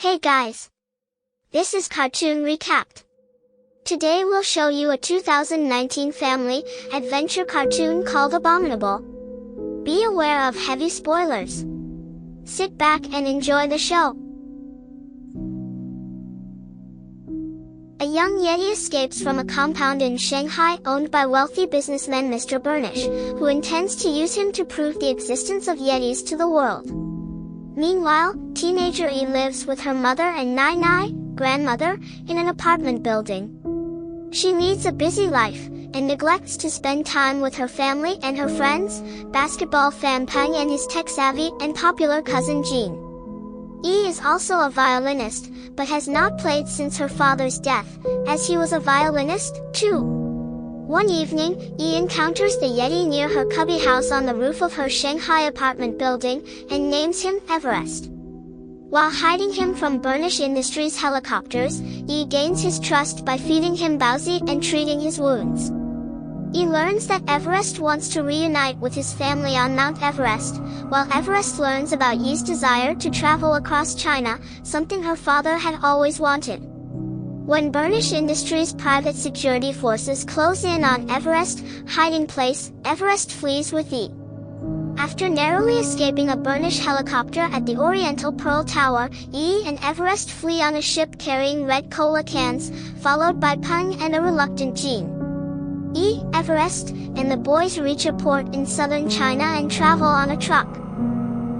Hey guys! This is Cartoon Recapped. Today we'll show you a 2019 family adventure cartoon called Abominable. Be aware of heavy spoilers. Sit back and enjoy the show. A young Yeti escapes from a compound in Shanghai owned by wealthy businessman Mr. Burnish, who intends to use him to prove the existence of Yetis to the world. Meanwhile, teenager E lives with her mother and Nai, grandmother, in an apartment building. She leads a busy life, and neglects to spend time with her family and her friends, basketball fan Peng and his tech-savvy and popular cousin Jean. E is also a violinist, but has not played since her father's death, as he was a violinist, too. One evening, E encounters the Yeti near her cubby house on the roof of her Shanghai apartment building, and names him Everest. While hiding him from Burnish Industries helicopters, E gains his trust by feeding him Bowsy and treating his wounds. E learns that Everest wants to reunite with his family on Mount Everest, while Everest learns about E's desire to travel across China, something her father had always wanted. When Burnish Industries' private security forces close in on Everest's hiding place, Everest flees with E. After narrowly escaping a Burnish helicopter at the Oriental Pearl Tower, E and Everest flee on a ship carrying red cola cans, followed by Peng and a reluctant Jean. E, Everest, and the boys reach a port in southern China and travel on a truck.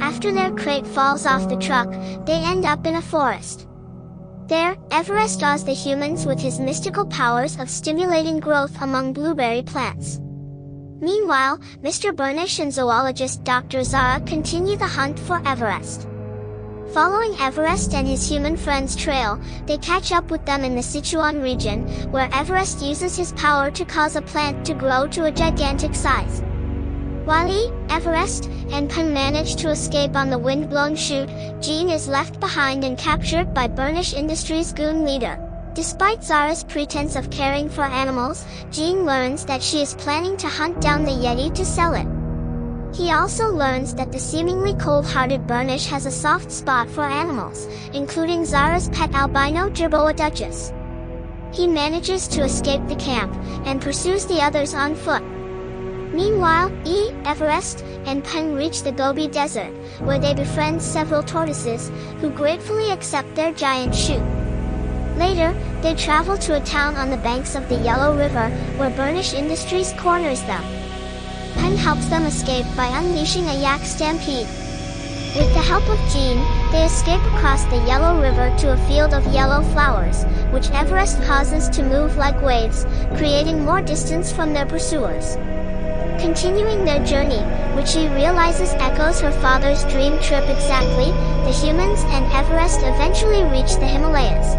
After their crate falls off the truck, they end up in a forest. There, Everest awes the humans with his mystical powers of stimulating growth among blueberry plants. Meanwhile, Mr. Burnish and zoologist Dr. Zara continue the hunt for Everest. Following Everest and his human friends' trail, they catch up with them in the Sichuan region, where Everest uses his power to cause a plant to grow to a gigantic size. While E, Everest, and Peng manage to escape on the wind-blown chute, Jean is left behind and captured by Burnish Industries' goon leader. Despite Zara's pretense of caring for animals, Jean learns that she is planning to hunt down the Yeti to sell it. He also learns that the seemingly cold-hearted Burnish has a soft spot for animals, including Zara's pet albino Jerboa Duchess. He manages to escape the camp, and pursues the others on foot. Meanwhile, E, Everest, and Peng reach the Gobi Desert, where they befriend several tortoises, who gratefully accept their giant chute. Later, they travel to a town on the banks of the Yellow River, where Burnish Industries corners them. Peng helps them escape by unleashing a yak stampede. With the help of Jean, they escape across the Yellow River to a field of yellow flowers, which Everest causes to move like waves, creating more distance from their pursuers. Continuing their journey, which he realizes echoes her father's dream trip exactly, the humans and Everest eventually reach the Himalayas.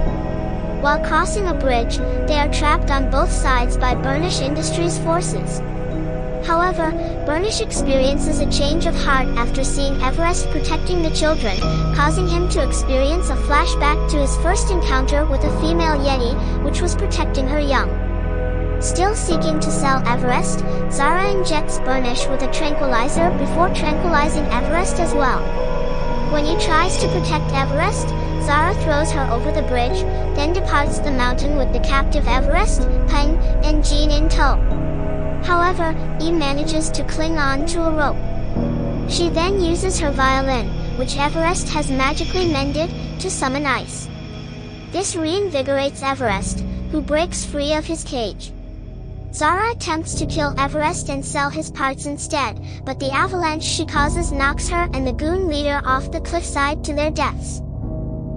While crossing a bridge, they are trapped on both sides by Burnish Industries forces. However, Burnish experiences a change of heart after seeing Everest protecting the children, causing him to experience a flashback to his first encounter with a female Yeti, which was protecting her young. Still seeking to sell Everest, Zara injects Burnish with a tranquilizer before tranquilizing Everest as well. When he tries to protect Everest, Zara throws her over the bridge, then departs the mountain with the captive Everest, Peng, and Jean in tow. However, E manages to cling on to a rope. She then uses her violin, which Everest has magically mended, to summon ice. This reinvigorates Everest, who breaks free of his cage. Zara attempts to kill Everest and sell his parts instead, but the avalanche she causes knocks her and the goon leader off the cliffside to their deaths.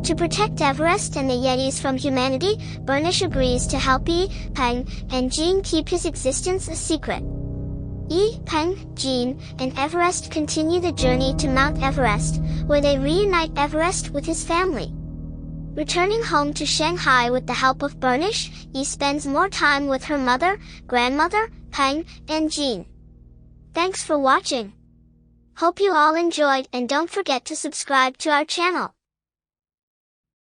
To protect Everest and the Yetis from humanity, Burnish agrees to help E, Peng, and Jean keep his existence a secret. E, Peng, Jean, and Everest continue the journey to Mount Everest, where they reunite Everest with his family. Returning home to Shanghai with the help of Burnish, E spends more time with her mother, grandmother, Peng, and Jean. Thanks for watching. Hope you all enjoyed, and don't forget to subscribe to our channel.